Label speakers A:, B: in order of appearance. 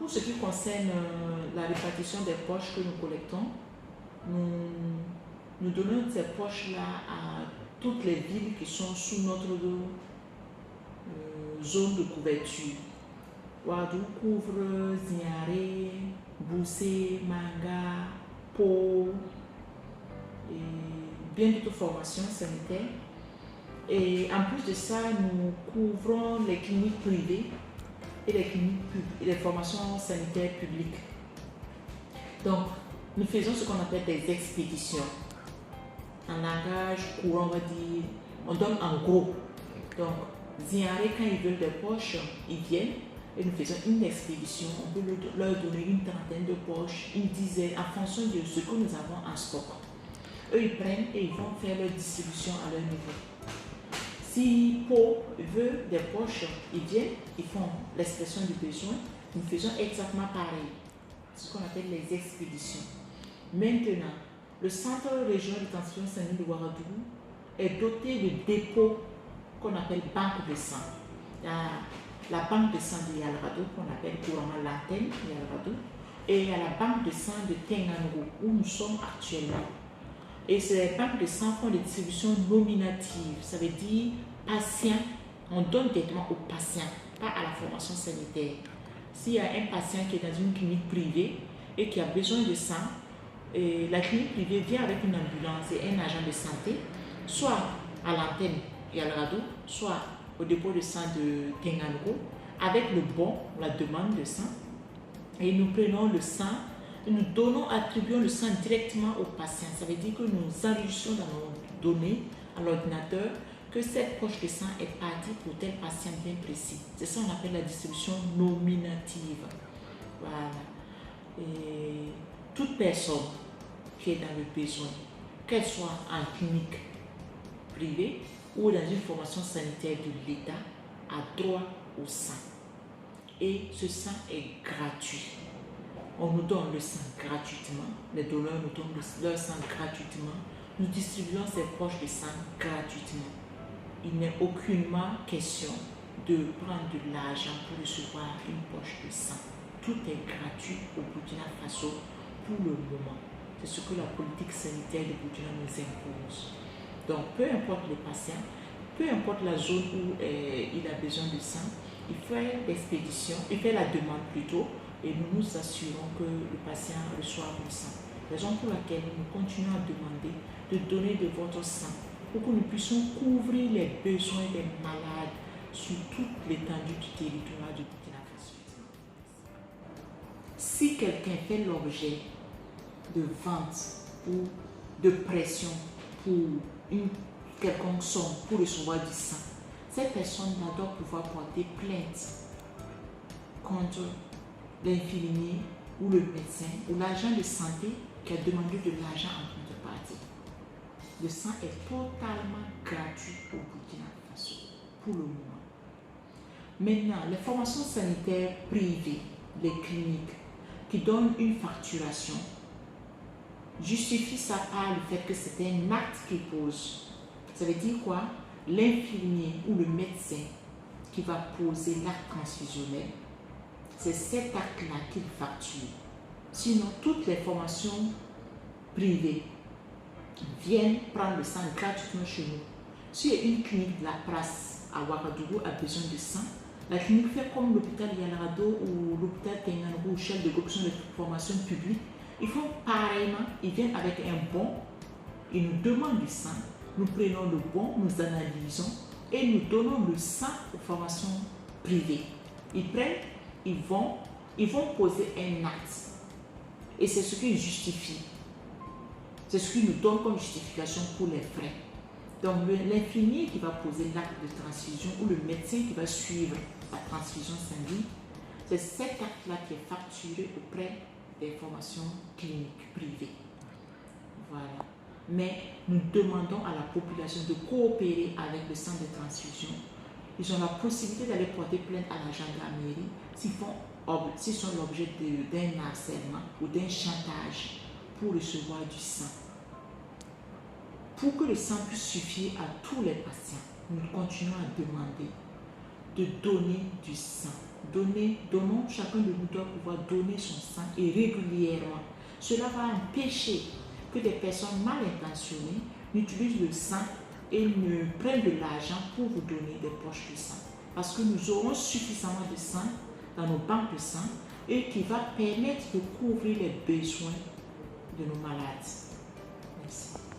A: Pour ce qui concerne la répartition des poches que nous collectons, nous donnons ces poches-là à toutes les villes qui sont sous notre zone de couverture. Ouadou couvre Ziaré, Boussé, Manga, Pau et bien d'autres formations sanitaires. Et en plus de ça, nous couvrons les cliniques privées et les cliniques publiques et les formations sanitaires publiques. Donc, nous faisons ce qu'on appelle des expéditions. En langage courant, on va dire, on donne en gros. Donc, Ziaré, quand ils veulent des poches, ils viennent et nous faisons une expédition. On peut leur donner une trentaine de poches, une dizaine, en fonction de ce que nous avons en stock. Eux, ils prennent et ils vont faire leur distribution à leur niveau. Si Pau veut des poches, ils viennent, ils font l'expression du besoin. Nous faisons exactement pareil. C'est ce qu'on appelle les expéditions. Maintenant, le centre régional de transfusion sanguine de Ouagadougou est doté de dépôts qu'on appelle banque de sang. Il y a la banque de sang de Yalrado, qu'on appelle couramment l'antenne Yalrado, et il y a la banque de sang de Tengango, où nous sommes actuellement. Et ces banques de sang font des distributions nominatives, ça veut dire patient, on donne directement aux patients, pas à la formation sanitaire. S'il y a un patient qui est dans une clinique privée et qui a besoin de sang, et la clinique privée vient avec une ambulance et un agent de santé, soit à l'antenne Yalrado, soit au dépôt de sang de Tengango, avec le bon, la demande de sang, et nous prenons le sang. Nous attribuons le sang directement au patient. Ça veut dire que nous enregistrons dans nos données à l'ordinateur que cette poche de sang est partie pour tel patient bien précis. C'est ça qu'on appelle la distribution nominative. Voilà. Et toute personne qui est dans le besoin, qu'elle soit en clinique privée ou dans une formation sanitaire de l'État, a droit au sang. Et ce sang est gratuit. On nous donne le sang gratuitement, les donneurs nous donnent leur sang gratuitement, nous distribuons ces poches de sang gratuitement. Il n'est aucunement question de prendre de l'argent pour recevoir une poche de sang. Tout est gratuit au Burkina Faso pour le moment. C'est ce que la politique sanitaire du Burkina nous impose. Donc, peu importe le patient, peu importe la zone où il a besoin de sang, il fait l'expédition, il fait la demande plutôt, et nous nous assurons que le patient reçoive le sang. Raison pour laquelle nous continuons à demander de donner de votre sang pour que nous puissions couvrir les besoins des malades sur toute l'étendue du territoire du Burkina Faso. Si quelqu'un fait l'objet de vente ou de pression pour une quelconque somme pour recevoir du sang, cette personne doit pouvoir porter plainte contre l'infirmier ou le médecin ou l'agent de santé qui a demandé de l'argent en contrepartie. Le sang est totalement gratuit au Burkina Faso pour le moment. Maintenant, les formations sanitaires privées, les cliniques qui donnent une facturation, justifient ça par le fait que c'est un acte qu'ils posent. Ça veut dire quoi? L'infirmier ou le médecin qui va poser l'acte transfusionnel, c'est cet acte-là qu'il facture. Sinon, toutes les formations privées viennent prendre le sang gratuitement chez nous. Si une clinique de la place à Ouagadougou a besoin de sang, la clinique fait comme l'hôpital Yalrado ou l'hôpital Tengango ou chef de groupe de formation publique. Ils font pareillement, ils viennent avec un bon, ils nous demandent du sang, nous prenons le bon, nous analysons et nous donnons le sang aux formations privées. Ils prennent, ils vont poser un acte. Et c'est ce qu'ils justifient. C'est ce qu'ils nous donnent comme justification pour les frais. Donc l'infirmier qui va poser l'acte de transfusion ou le médecin qui va suivre la transfusion sanguine, c'est cet acte-là qui est facturé auprès des formations cliniques privées. Voilà. Mais nous demandons à la population de coopérer avec le centre de transfusion. Ils ont la possibilité d'aller porter plainte à la gendarmerie s'ils sont l'objet d'un harcèlement ou d'un chantage pour recevoir du sang. Pour que le sang puisse suffire à tous les patients, nous continuons à demander de donner du sang. donnons, chacun de nous doit pouvoir donner son sang et régulièrement. Cela va empêcher que des personnes mal intentionnées n'utilisent le sang et ne prennent de l'argent pour vous donner des poches de sang. Parce que nous aurons suffisamment de sang dans nos banques de sang et qui va permettre de couvrir les besoins de nos malades. Merci.